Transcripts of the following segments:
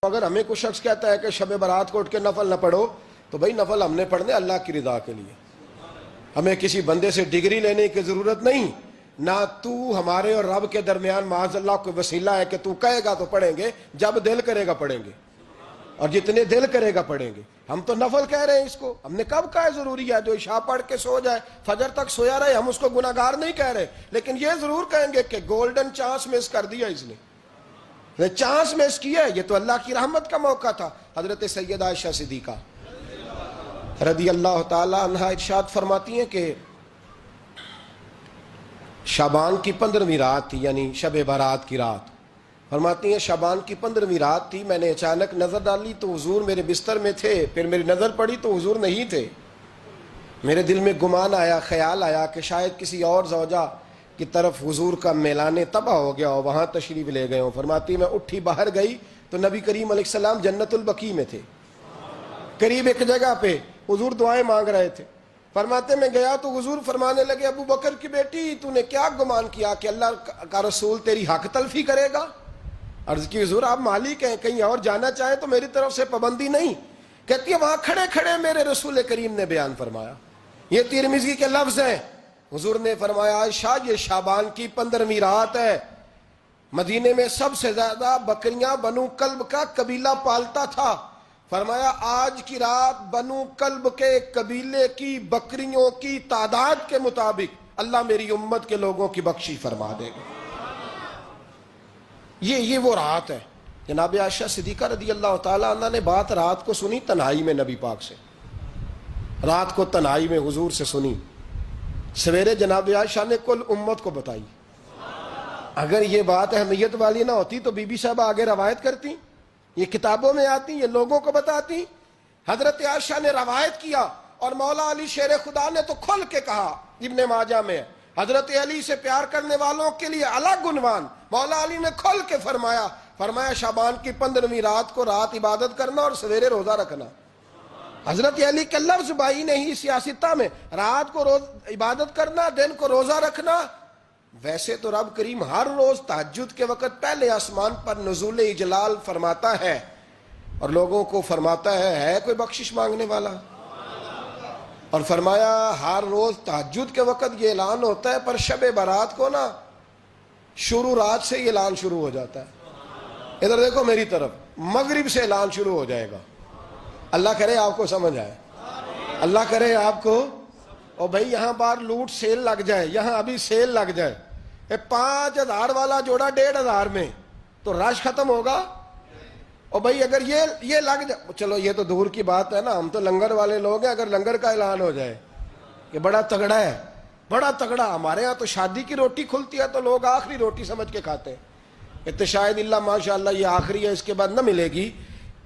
اگر ہمیں کوئی شخص کہتا ہے کہ شب برات کو اٹھ کے نفل نہ پڑھو تو بھائی نفل ہم نے پڑھنے اللہ کی رضا کے لیے، ہمیں کسی بندے سے ڈگری لینے کی ضرورت نہیں، نہ تو ہمارے اور رب کے درمیان معاذ اللہ کوئی وسیلہ ہے کہ تو کہے گا تو پڑھیں گے، جب دل کرے گا پڑھیں گے، اور جتنے دل کرے گا پڑھیں گے۔ ہم تو نفل کہہ رہے ہیں اس کو، ہم نے کب کہا ہے ضروری ہے جو عشاء پڑھ کے سو جائے فجر تک سویا رہے، ہم اس کو گناہگار نہیں کہہ رہے، لیکن یہ ضرور کہیں گے کہ گولڈن چانس مس کر دیا اس نے، چانس مس کیا ہے، یہ تو اللہ کی رحمت کا موقع تھا۔ حضرت سیدہ عائشہ صدیقہ رضی اللہ تعالی عنہا ارشاد فرماتی ہیں کہ شعبان کی 15ویں رات تھی، یعنی شب برات کی رات، فرماتی ہیں شعبان کی 15ویں رات تھی، میں نے اچانک نظر ڈالی تو حضور میرے بستر میں تھے، پھر میری نظر پڑی تو حضور نہیں تھے، میرے دل میں گمان آیا، خیال آیا کہ شاید کسی اور زوجہ کی طرف حضور کا میلانے تباہ ہو گیا ہو، وہاں تشریف لے گئے ہوں۔ فرماتی میں اٹھی باہر گئی تو نبی کریم علیہ السلام جنت البقیع میں تھے، قریب ایک جگہ پہ حضور دعائیں مانگ رہے تھے۔ فرماتے میں گیا تو حضور فرمانے لگے ابو بکر کی بیٹی تو نے کیا گمان کیا کہ اللہ کا رسول تیری حق تلفی کرے گا؟ عرض کی حضور آپ مالک ہیں، کہیں اور جانا چاہیں تو میری طرف سے پابندی نہیں۔ کہتی ہے وہاں کھڑے کھڑے میرے رسول کریم نے بیان فرمایا، یہ ترمذی کے لفظ ہیں، حضور نے فرمایا عائشہ یہ شعبان کی 15ویں رات ہے، مدینے میں سب سے زیادہ بکریاں بنو کلب کا قبیلہ پالتا تھا، فرمایا آج کی رات بنو کلب کے قبیلے کی بکریوں کی تعداد کے مطابق اللہ میری امت کے لوگوں کی بخشش فرما دے گا۔ یہ وہ رات ہے۔ جناب عائشہ صدیقہ رضی اللہ تعالیٰ عنہ نے بات رات کو سنی تنہائی میں نبی پاک سے، رات کو تنہائی میں حضور سے سنی، سویرے جناب عائشہ نے کل امت کو بتائی۔ اگر یہ بات اہمیت والی نہ ہوتی تو بی بی صاحبہ آگے روایت کرتی، یہ کتابوں میں آتی، یہ لوگوں کو بتاتی۔ حضرت عائشہ نے روایت کیا اور مولا علی شیر خدا نے تو کھل کے کہا، ابن ماجہ میں حضرت علی سے پیار کرنے والوں کے لیے الگ عنوان، مولا علی نے کھل کے فرمایا شعبان کی 15ویں رات کو رات عبادت کرنا اور سویرے روزہ رکھنا۔ حضرت علی کے لفظ بائی نہیں سیاستہ میں، رات کو عبادت کرنا، دن کو روزہ رکھنا۔ ویسے تو رب کریم ہر روز تہجد کے وقت پہلے آسمان پر نزول اجلال فرماتا ہے اور لوگوں کو فرماتا ہے کوئی بخشش مانگنے والا؟ اور فرمایا ہر روز تہجد کے وقت یہ اعلان ہوتا ہے، پر شب برات کو نا شروع رات سے یہ اعلان شروع ہو جاتا ہے۔ ادھر دیکھو میری طرف، مغرب سے اعلان شروع ہو جائے گا۔ اللہ کرے آپ کو سمجھ آئے، اللہ کرے آپ کو، اور بھائی یہاں بار لوٹ سیل لگ جائے، یہاں ابھی سیل لگ جائے، 5000 والا جوڑا 1500 میں تو رش ختم ہوگا۔ اور بھائی اگر یہ لگ جائے، چلو یہ تو دور کی بات ہے نا، ہم تو لنگر والے لوگ ہیں، اگر لنگر کا اعلان ہو جائے کہ بڑا تگڑا ہے، بڑا تگڑا، ہمارے ہاں تو شادی کی روٹی کھلتی ہے تو لوگ آخری روٹی سمجھ کے کھاتے ہیں، تو شاید اللہ ماشاءاللہ یہ آخری ہے، اس کے بعد نہ ملے گی۔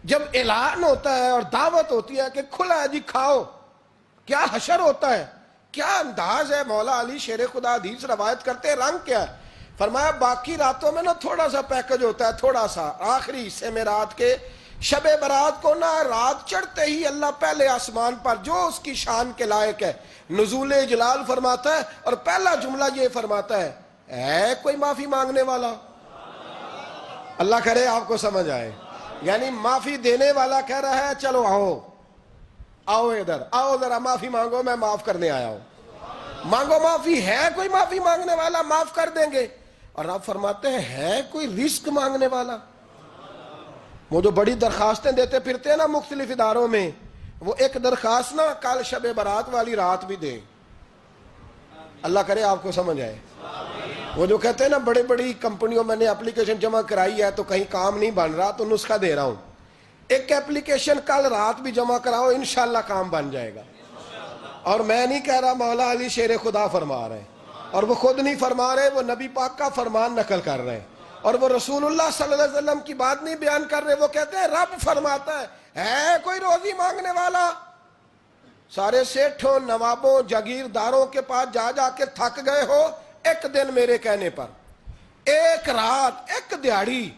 جب اعلان ہوتا ہے اور دعوت ہوتی ہے کہ کھلا ہے جی کھاؤ، کیا حشر ہوتا ہے، کیا انداز ہے۔ مولا علی شیر خدا حدیث روایت کرتے ہیں، رنگ کیا ہے؟ فرمایا باقی راتوں میں نا تھوڑا سا پیکج ہوتا ہے، تھوڑا سا، آخری حصے میں رات کے شب برات کو نا رات چڑھتے ہی اللہ پہلے آسمان پر جو اس کی شان کے لائق ہے نزول جلال فرماتا ہے، اور پہلا جملہ یہ فرماتا ہے کوئی معافی مانگنے والا؟ اللہ کرے آپ کو سمجھ آئے، یعنی معافی دینے والا کہہ رہا ہے چلو آؤ ادھر آؤ، ذرا معافی مانگو، میں معاف کرنے آیا ہوں، مانگو معافی، ہے کوئی معافی مانگنے والا؟ معاف کر دیں گے۔ اور آپ فرماتے ہیں ہے کوئی رزق مانگنے والا؟ وہ جو بڑی درخواستیں دیتے پھرتے ہیں نا مختلف اداروں میں، وہ ایک درخواست نا کل شب برات والی رات بھی دیں۔ اللہ کرے آپ کو سمجھ آئے۔ وہ جو کہتے ہیں نا بڑی بڑی کمپنیوں میں نے اپلیکیشن جمع کرائی ہے تو کہیں کام نہیں بن رہا تو نسخہ دے رہا ہوں، ایک ایپلیکیشن کل رات بھی جمع کراؤ انشاءاللہ کام بن جائے گا۔ اور میں نہیں کہہ رہا، مولا علی شیر خدا فرما رہے ہیں، اور وہ خود نہیں فرما رہے، وہ نبی پاک کا فرمان نقل کر رہے ہیں، اور وہ رسول اللہ صلی اللہ علیہ وسلم کی بات نہیں بیان کر رہے، وہ کہتے ہیں رب فرماتا ہے کوئی روزی مانگنے والا؟ سارے سیٹھوں نوابوں جاگیرداروں کے پاس جا جا کے تھک گئے ہو، ایک دن میرے کہنے پر، ایک رات، ایک دیہڑی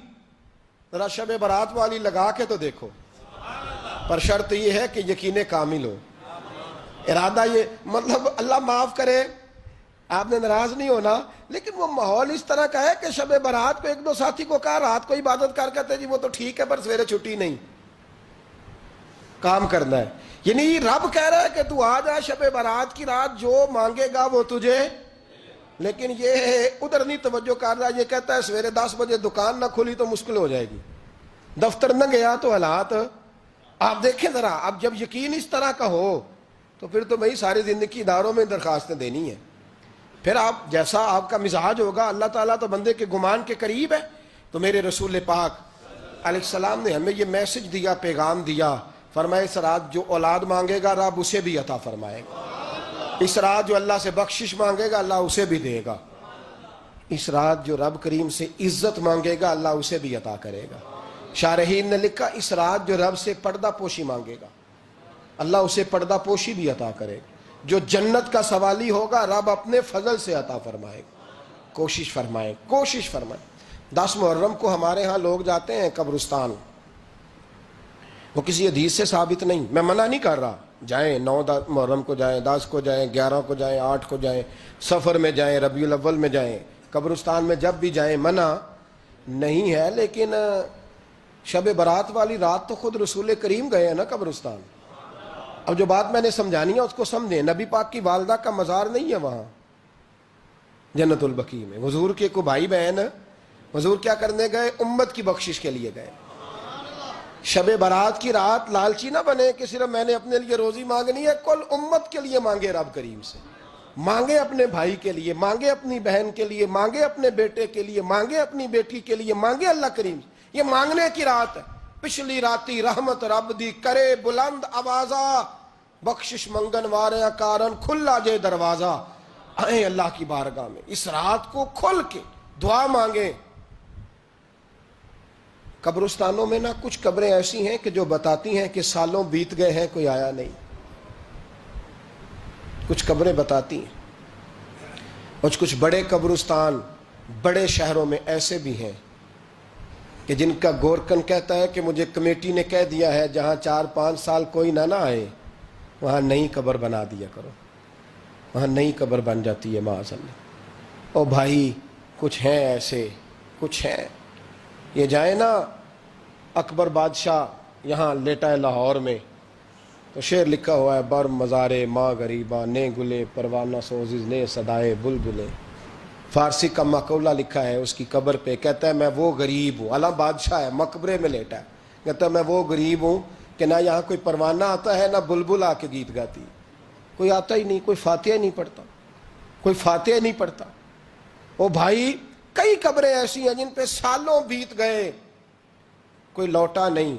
ذرا شب برات والی لگا کے تو دیکھو، پر شرط یہ ہے کہ یقین کامل ہو، ارادہ یہ، مطلب اللہ معاف کرے، آپ نے ناراض نہیں ہونا، لیکن وہ ماحول اس طرح کا ہے کہ شب برات کو ایک دو ساتھی کو کہا رات کو عبادت کر کہتے جی وہ تو ٹھیک ہے پر سویرے چھٹی نہیں، کام کرنا ہے. یعنی رب کہہ رہا ہے کہ تو آ جا شب برات کی رات، جو مانگے گا وہ تجھے. لیکن یہ ادھر نہیں توجہ کر رہا، یہ کہتا ہے سویرے 10 بجے دکان نہ کھلی تو مشکل ہو جائے گی، دفتر نہ گیا تو حالات. آپ دیکھیں ذرا، اب جب یقین اس طرح کا ہو تو پھر تو بھائی ساری زندگی اداروں میں درخواستیں دینی ہیں. پھر آپ جیسا آپ کا مزاج ہوگا، اللہ تعالیٰ تو بندے کے گمان کے قریب ہے. تو میرے رسول پاک علیہ السلام نے ہمیں یہ میسج دیا، پیغام دیا، فرمایا اس رات جو اولاد مانگے گا رب اسے بھی عطا فرمائے گا. اس رات جو اللہ سے بخشش مانگے گا اللہ اسے بھی دے گا. اس رات جو رب کریم سے عزت مانگے گا اللہ اسے بھی عطا کرے گا. شارحین نے لکھا اس رات جو رب سے پردہ پوشی مانگے گا اللہ اسے پردہ پوشی بھی عطا کرے گا. جو جنت کا سوالی ہوگا رب اپنے فضل سے عطا فرمائے گا. کوشش فرمائے. 10 محرم کو ہمارے ہاں لوگ جاتے ہیں قبرستان، وہ کسی حدیث سے ثابت نہیں، میں منع نہیں کر رہا، جائیں 9 محرم کو جائیں، 10 کو جائیں، 11 کو جائیں، 8 کو جائیں، سفر میں جائیں، ربیع الاول میں جائیں، قبرستان میں جب بھی جائیں منع نہیں ہے. لیکن شب برات والی رات تو خود رسول کریم گئے ہیں نا قبرستان. اب جو بات میں نے سمجھانی ہے اس کو سمجھیں. نبی پاک کی والدہ کا مزار نہیں ہے وہاں جنت البقیع میں. حضور کے کو بھائی بہن، حضور کیا کرنے گئے؟ امت کی بخشش کے لیے گئے. شب برات کی رات لالچی نہ بنے کہ صرف میں نے اپنے لیے روزی مانگنی ہے، کل امت کے لیے مانگے رب کریم سے. مانگے اپنے بھائی کے لیے، مانگے اپنی بہن کے لیے، مانگے اپنے بیٹے کے لیے، مانگے اپنی بیٹی کے لیے، مانگے اللہ کریم سے. یہ مانگنے کی رات ہے. پچھلی راتی رحمت رب دی کرے بلند آوازہ، بخشش منگن واریاں کارن کھلا جے دروازہ. آئیں اللہ کی بارگاہ میں اس رات کو کھل کے دعا مانگیں. قبرستانوں میں نا کچھ قبریں ایسی ہیں کہ جو بتاتی ہیں کہ سالوں بیت گئے ہیں کوئی آیا نہیں. کچھ قبریں بتاتی ہیں. اور کچھ بڑے قبرستان بڑے شہروں میں ایسے بھی ہیں کہ جن کا گورکن کہتا ہے کہ مجھے کمیٹی نے کہہ دیا ہے جہاں 4-5 سال کوئی نہ آئے وہاں نئی قبر بنا دیا کرو. وہاں نئی قبر بن جاتی ہے معاذ اللہ. او بھائی کچھ ہیں ایسے، کچھ ہیں. یہ جائیں نا اکبر بادشاہ یہاں لیٹا ہے لاہور میں، تو شعر لکھا ہوا ہے بر مزارے ماں غریباں نے گلے پروانہ سوزز نے صدائے بلبلے. فارسی کا مقولہ لکھا ہے اس کی قبر پہ، کہتا ہے میں وہ غریب ہوں. اعلیٰ بادشاہ ہے مقبرے میں لیٹا ہے، کہتا ہے میں وہ غریب ہوں کہ نہ یہاں کوئی پروانہ آتا ہے نہ بلبل آ کے گیت گاتی. کوئی آتا ہی نہیں، کوئی فاتحہ نہیں پڑھتا، کوئی فاتحہ نہیں پڑھتا. او بھائی کئی قبریں ایسی ہیں جن پہ سالوں بیت گئے کوئی لوٹا نہیں.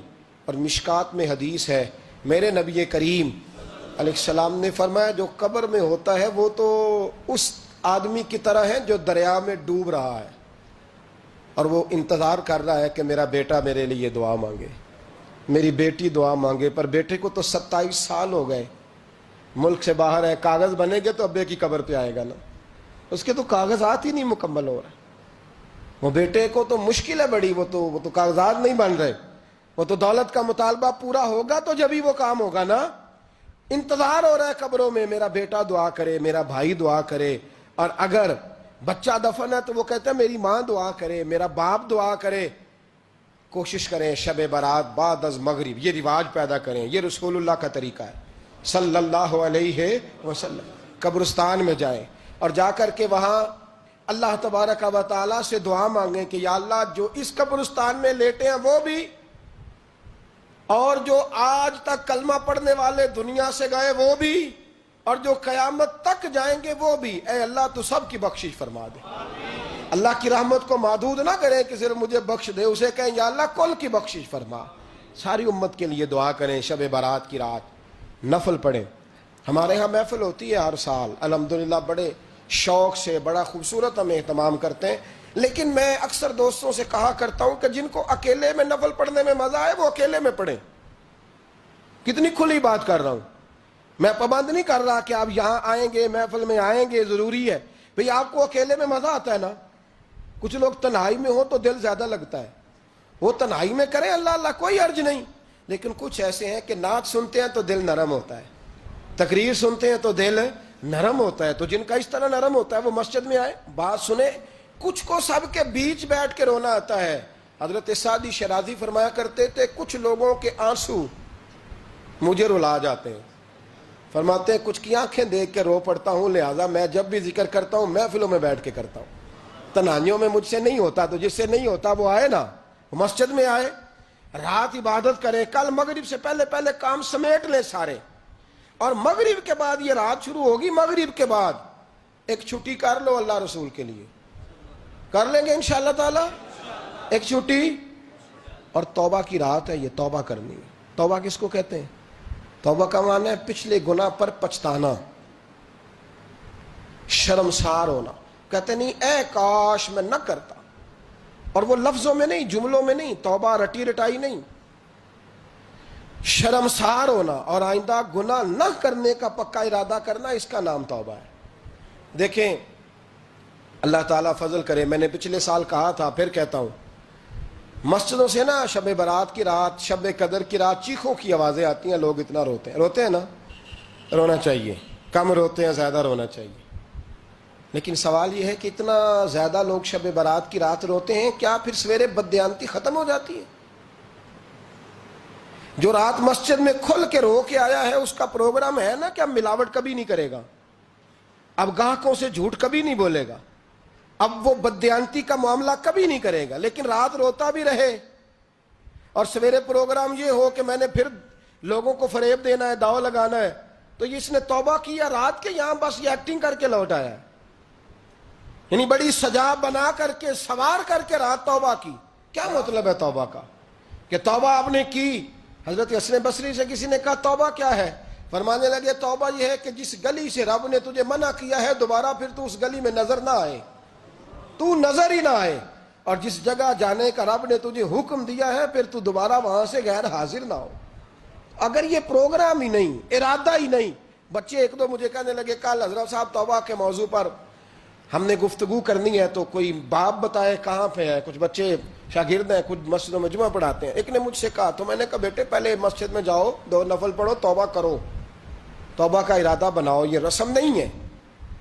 اور مشکات میں حدیث ہے میرے نبی کریم علیہ السلام نے فرمایا جو قبر میں ہوتا ہے وہ تو اس آدمی کی طرح ہے جو دریا میں ڈوب رہا ہے اور وہ انتظار کر رہا ہے کہ میرا بیٹا میرے لیے دعا مانگے، میری بیٹی دعا مانگے. پر بیٹے کو تو 27 سال ہو گئے، ملک سے باہر ہے. کاغذ بنے گے تو ابے کی قبر پہ آئے گا نا، اس کے تو کاغذات ہی نہیں مکمل ہو رہے. وہ بیٹے کو تو مشکل ہے بڑی، وہ تو کاغذات نہیں بن رہے. وہ تو دولت کا مطالبہ پورا ہوگا تو جب ہی وہ کام ہوگا نا. انتظار ہو رہا ہے قبروں میں میرا بیٹا دعا کرے، میرا بھائی دعا کرے. اور اگر بچہ دفن ہے تو وہ کہتا ہے میری ماں دعا کرے، میرا باپ دعا کرے. کوشش کریں شب برات بعد از مغرب یہ رواج پیدا کریں. یہ رسول اللہ کا طریقہ ہے صلی اللہ علیہ وسلم. قبرستان میں جائیں اور جا کر کے وہاں اللہ تبارک و تعالیٰ سے دعا مانگیں کہ یا اللہ جو اس قبرستان میں لیٹے ہیں وہ بھی، اور جو آج تک کلمہ پڑھنے والے دنیا سے گئے وہ بھی، اور جو قیامت تک جائیں گے وہ بھی. اے اللہ تو سب کی بخشش فرما دے. اللہ کی رحمت کو محدود نہ کریں کہ صرف مجھے بخش دے، اسے کہیں یا اللہ کل کی بخشش فرما. ساری امت کے لیے دعا کریں. شب برات کی رات نفل پڑھیں. ہمارے ہاں محفل ہوتی ہے ہر سال الحمدللہ، بڑے شوق سے بڑا خوبصورت ہم اہتمام کرتے ہیں. لیکن میں اکثر دوستوں سے کہا کرتا ہوں کہ جن کو اکیلے میں نفل پڑھنے میں مزہ آئے وہ اکیلے میں پڑھیں. کتنی کھلی بات کر رہا ہوں. میں پابند نہیں کر رہا کہ آپ یہاں آئیں گے محفل میں آئیں گے ضروری ہے. بھئی آپ کو اکیلے میں مزہ آتا ہے نا. کچھ لوگ تنہائی میں ہو تو دل زیادہ لگتا ہے، وہ تنہائی میں کریں اللہ اللہ کوئی عرض نہیں. لیکن کچھ ایسے ہیں کہ نعت سنتے ہیں تو دل نرم ہوتا ہے، تقریر سنتے ہیں تو دل نرم ہوتا ہے. تو جن کا اس طرح نرم ہوتا ہے وہ مسجد میں آئے, بات سنے. کچھ کو سب کے بیچ بیٹھ کے رونا آتا ہے. حضرت سعدی شیرازی فرمایا کرتے تھے کچھ لوگوں کے آنسو مجھے رلا جاتے ہیں. فرماتے ہیں کچھ کی آنکھیں دیکھ کے رو پڑتا ہوں, لہذا میں جب بھی ذکر کرتا ہوں محفلوں میں بیٹھ کے کرتا ہوں. تنہائیوں میں مجھ سے نہیں ہوتا, تو جس سے نہیں ہوتا وہ آئے نا, مسجد میں آئے, رات عبادت کرے. کل مغرب سے پہلے پہلے کام سمیٹ لیں سارے, اور مغرب کے بعد یہ رات شروع ہوگی, مغرب کے بعد ایک چھٹی کر لو اللہ رسول کے لیے. کر لیں گے انشاءاللہ تعالی ایک چھٹی. اور توبہ کی رات ہے یہ, توبہ کرنی ہے. توبہ کس کو کہتے ہیں؟ توبہ کا معنی ہے پچھلے گناہ پر پچھتانا, شرمسار ہونا. کہتے نہیں اے کاش میں نہ کرتا, اور وہ لفظوں میں نہیں, جملوں میں نہیں, توبہ رٹی رٹائی نہیں. شرمسار ہونا اور آئندہ گناہ نہ کرنے کا پکا ارادہ کرنا, اس کا نام توبہ ہے. دیکھیں اللہ تعالیٰ فضل کرے, میں نے پچھلے سال کہا تھا پھر کہتا ہوں, مسجدوں سے نا شب برات کی رات, شب قدر کی رات چیخوں کی آوازیں آتی ہیں, لوگ اتنا روتے ہیں نا. رونا چاہیے, کم روتے ہیں, زیادہ رونا چاہیے. لیکن سوال یہ ہے کہ اتنا زیادہ لوگ شب برات کی رات روتے ہیں, کیا پھر سویرے بددیانتی ختم ہو جاتی ہے؟ جو رات مسجد میں کھل کے رو کے آیا ہے اس کا پروگرام ہے نا کہ اب ملاوٹ کبھی نہیں کرے گا, اب گاہکوں سے جھوٹ کبھی نہیں بولے گا, اب وہ بددیانتی کا معاملہ کبھی نہیں کرے گا. لیکن رات روتا بھی رہے اور سویرے پروگرام یہ ہو کہ میں نے پھر لوگوں کو فریب دینا ہے, داؤ لگانا ہے, تو اس نے توبہ کیا رات کے, یہاں بس یہ ایکٹنگ کر کے لوٹ آیا ہے. یعنی بڑی سجا بنا کر کے, سوار کر کے رات توبہ کی. کیا مطلب ہے توبہ کا؟ کہ توبہ آپ نے کی. حضرت حسن بصری سے کسی نے کہا توبہ کیا ہے؟ فرمانے لگے توبہ یہ ہے کہ جس گلی سے رب نے تجھے منع کیا ہے دوبارہ پھر تو اس گلی میں نظر نہ آئے, تو نظر ہی نہ آئے. اور جس جگہ جانے کا رب نے تجھے حکم دیا ہے پھر تو دوبارہ وہاں سے غیر حاضر نہ ہو. اگر یہ پروگرام ہی نہیں, ارادہ ہی نہیں. بچے ایک دو مجھے کہنے لگے کل حضرت صاحب توبہ کے موضوع پر ہم نے گفتگو کرنی ہے, تو کوئی باب بتائے کہاں پہ ہے. کچھ بچے شاگرد ہیں, کچھ مسجدوں میں جمعہ پڑھاتے ہیں. ایک نے مجھ سے کہا, تو میں نے کہا بیٹے پہلے مسجد میں جاؤ, 2 نفل پڑھو, توبہ کرو, توبہ کا ارادہ بناؤ. یہ رسم نہیں ہے.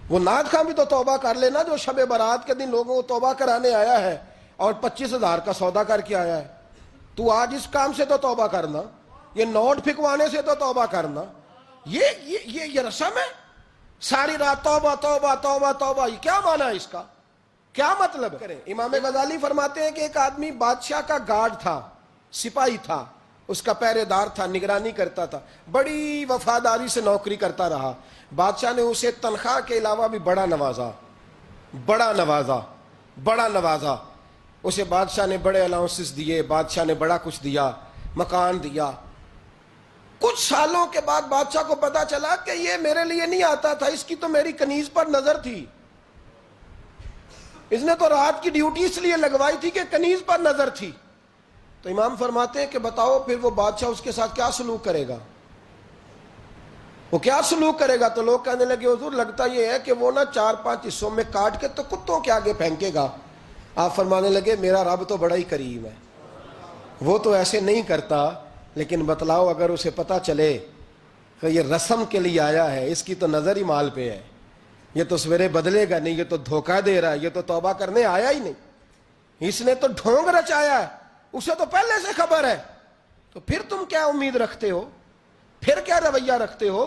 وہ نعت خواں بھی تو توبہ کر لینا جو شب برات کے دن لوگوں کو توبہ کرانے آیا ہے اور 25,000 کا سودا کر کے آیا ہے. تو آج اس کام سے تو توبہ کرنا, یہ نوٹ پھکوانے سے تو توبہ کرنا. یہ رسم ہے. ساری رات توبہ توبہ توبہ توبہ, یہ کیا معنی ہے اس کا؟ کیا مطلب ہے؟ امام غزالی فرماتے ہیں کہ ایک آدمی بادشاہ کا گارڈ تھا, سپاہی تھا, اس کا پہرے دار تھا, نگرانی کرتا تھا, بڑی وفاداری سے نوکری کرتا رہا. بادشاہ نے اسے تنخواہ کے علاوہ بھی بڑا نوازا, بڑا نوازا, بڑا نوازا. اسے بادشاہ نے بڑے الاؤنسز دیے, بادشاہ نے بڑا کچھ دیا, مکان دیا. کچھ سالوں کے بعد بادشاہ کو پتا چلا کہ یہ میرے لیے نہیں آتا تھا, اس کی تو میری کنیز پر نظر تھی. اس نے تو رات کی ڈیوٹی اس لیے لگوائی تھی کہ کنیز پر نظر تھی. تو امام فرماتے ہیں کہ بتاؤ پھر وہ بادشاہ اس کے ساتھ کیا سلوک کرے گا, وہ کیا سلوک کرے گا؟ تو لوگ کہنے لگے حضور لگتا یہ ہے کہ وہ نا 4-5 حصوں میں کاٹ کے تو کتوں کے آگے پھینکے گا. آپ فرمانے لگے میرا رب تو بڑا ہی کریم ہے, وہ تو ایسے نہیں کرتا. لیکن بتلاؤ اگر اسے پتا چلے کہ یہ رسم کے لیے آیا ہے, اس کی تو نظر ہی مال پہ ہے, یہ تو سویرے بدلے گا نہیں, یہ تو دھوکہ دے رہا ہے, یہ تو توبہ کرنے آیا ہی نہیں, اس نے تو ڈھونگ رچایا ہے, اسے تو پہلے سے خبر ہے. تو پھر تم کیا امید رکھتے ہو, پھر کیا رویہ رکھتے ہو؟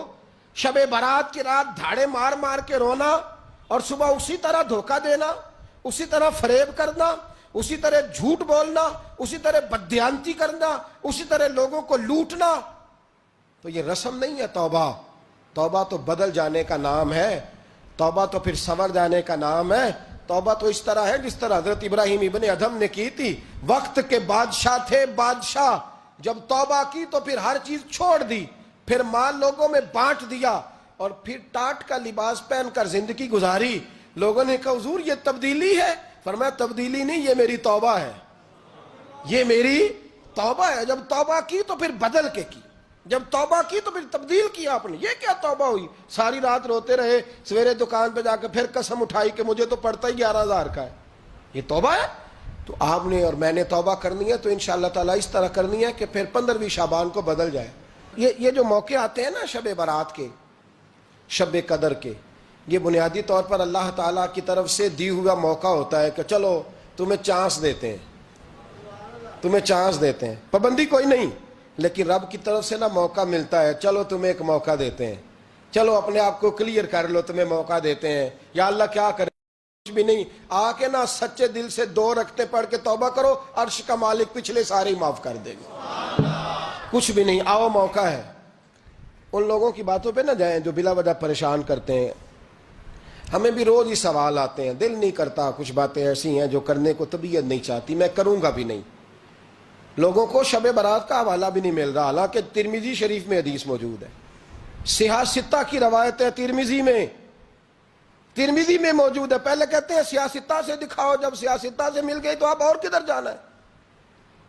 شب برات کی رات دھاڑے مار مار کے رونا اور صبح اسی طرح دھوکہ دینا, اسی طرح فریب کرنا, اسی طرح جھوٹ بولنا, اسی طرح بددیانتی کرنا, اسی طرح لوگوں کو لوٹنا. تو یہ رسم نہیں ہے توبہ. توبہ تو بدل جانے کا نام ہے, توبہ تو پھر سنور جانے کا نام ہے. توبہ تو اس طرح ہے جس طرح حضرت ابراہیم ابن ادھم نے کی تھی. وقت کے بادشاہ تھے, بادشاہ جب توبہ کی تو پھر ہر چیز چھوڑ دی, پھر مال لوگوں میں بانٹ دیا اور پھر ٹاٹ کا لباس پہن کر زندگی گزاری. لوگوں نے کہا حضور یہ تبدیلی ہے. فرمایا تبدیلی نہیں, یہ میری توبہ ہے, یہ میری توبہ ہے. جب توبہ کی تو پھر بدل کے کی, جب توبہ کی تو پھر تبدیل کیا آپ نے. یہ کیا توبہ ہوئی؟ ساری رات روتے رہے, سویرے دکان پہ جا کے پھر قسم اٹھائی کہ مجھے تو پڑتا ہی 11,000 کا ہے. یہ توبہ ہے؟ تو آپ نے اور میں نے توبہ کرنی ہے تو انشاءاللہ تعالیٰ اس طرح کرنی ہے کہ پھر 15ویں شعبان کو بدل جائے. یہ جو موقع آتے ہیں نا شب برات کے, شب قدر کے, یہ بنیادی طور پر اللہ تعالیٰ کی طرف سے دی ہوا موقع ہوتا ہے کہ چلو تمہیں چانس دیتے ہیں، تمہیں چانس دیتے ہیں، پابندی کوئی نہیں، لیکن رب کی طرف سے نا موقع ملتا ہے، چلو تمہیں ایک موقع دیتے ہیں، چلو اپنے آپ کو کلیئر کر لو، تمہیں موقع دیتے ہیں، یا اللہ کیا کرے، کچھ بھی نہیں، آ کے نا سچے دل سے 2 رکعتیں پڑھ کے توبہ کرو، عرش کا مالک پچھلے سارے معاف کر دے گا، کچھ بھی نہیں، آؤ موقع ہے۔ ان لوگوں کی باتوں پہ نہ جائیں جو بلا وجہ پریشان کرتے ہیں، ہمیں بھی روز ہی سوال آتے ہیں، دل نہیں کرتا، کچھ باتیں ایسی ہیں جو کرنے کو طبیعت نہیں چاہتی، میں کروں گا بھی نہیں۔ لوگوں کو شب برات کا حوالہ بھی نہیں مل رہا، حالانکہ ترمذی شریف میں حدیث موجود ہے، صحاح ستہ کی روایت ہے، ترمذی میں موجود ہے۔ پہلے کہتے ہیں صحاح ستہ سے دکھاؤ، جب صحاح ستہ سے مل گئی تو اب اور کدھر جانا ہے؟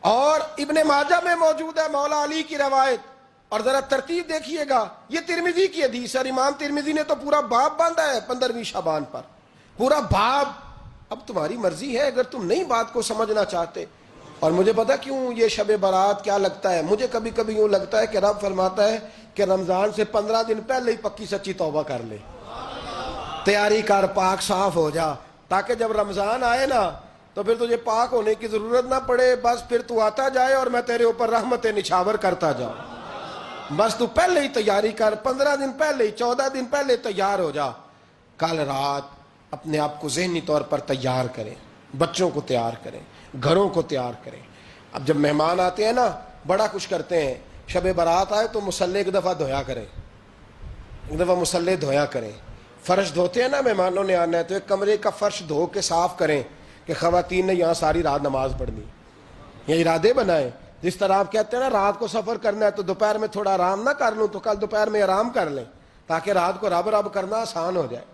اور ابن ماجہ میں موجود ہے مولا علی کی روایت، اور ذرا ترتیب دیکھیے گا، یہ ترمذی کی حدیث ہے، امام ترمذی نے تو پورا باب باندھا ہے 15ویں شعبان پر، پورا باب۔ اب تمہاری مرضی ہے، اگر تم نئی بات کو سمجھنا چاہتے۔ اور مجھے پتا کیوں یہ شب برات کیا لگتا ہے، مجھے کبھی کبھی یوں لگتا ہے کہ رب فرماتا ہے کہ رمضان سے 15 دن پہلے ہی پکی سچی توبہ کر لے، تیاری کر، پاک صاف ہو جا، تاکہ جب رمضان آئے نا تو پھر تجھے پاک ہونے کی ضرورت نہ پڑے، بس پھر تو آتا جائے اور میں تیرے اوپر رحمتیں نچھاور کرتا جاؤں۔ بس تو پہلے ہی تیاری کر، 15 دن پہلے ہی، 14 دن پہلے تیار ہو جا۔ کل رات اپنے آپ کو ذہنی طور پر تیار کریں، بچوں کو تیار کریں، گھروں کو تیار کریں۔ اب جب مہمان آتے ہیں نا بڑا کچھ کرتے ہیں، شب برات آئے تو مصلی ایک دفعہ دھویا کریں، ایک دفعہ مصلی دھویا کریں۔ فرش دھوتے ہیں نا، مہمانوں نے آنا ہے تو ایک کمرے کا فرش دھو کے صاف کریں کہ خواتین نے یہاں ساری رات نماز پڑھنی، یہ ارادے بنائیں۔ جس طرح آپ کہتے ہیں نا رات کو سفر کرنا ہے تو دوپہر میں تھوڑا آرام نہ کر لوں تو کل دوپہر میں آرام کر لیں، تاکہ رات کو رب رب کرنا آسان ہو جائے،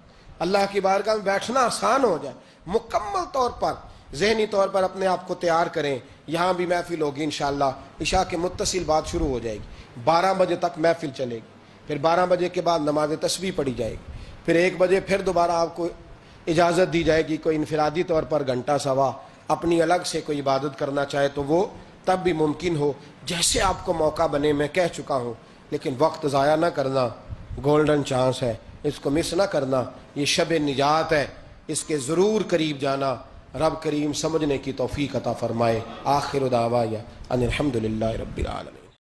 اللہ کی بارگاہ میں بیٹھنا آسان ہو جائے۔ مکمل طور پر ذہنی طور پر اپنے آپ کو تیار کریں۔ یہاں بھی محفل ہوگی انشاءاللہ، عشاء کے متصل بعد شروع ہو جائے گی، 12 بجے تک محفل چلے گی، پھر 12 بجے کے بعد نماز تسبیح پڑھی جائے گی، پھر 1 بجے پھر دوبارہ آپ کو اجازت دی جائے گی، کوئی انفرادی طور پر گھنٹہ سوا اپنی الگ سے کوئی عبادت کرنا چاہے تو وہ تب بھی ممکن ہو، جیسے آپ کو موقع بنے۔ میں کہہ چکا ہوں، لیکن وقت ضائع نہ کرنا، گولڈن چانس ہے، اس کو مس نہ کرنا، یہ شب نجات ہے، اس کے ضرور قریب جانا۔ رب کریم سمجھنے کی توفیق عطا فرمائے۔ آخر دعوایا ان الحمدللہ رب العالمین۔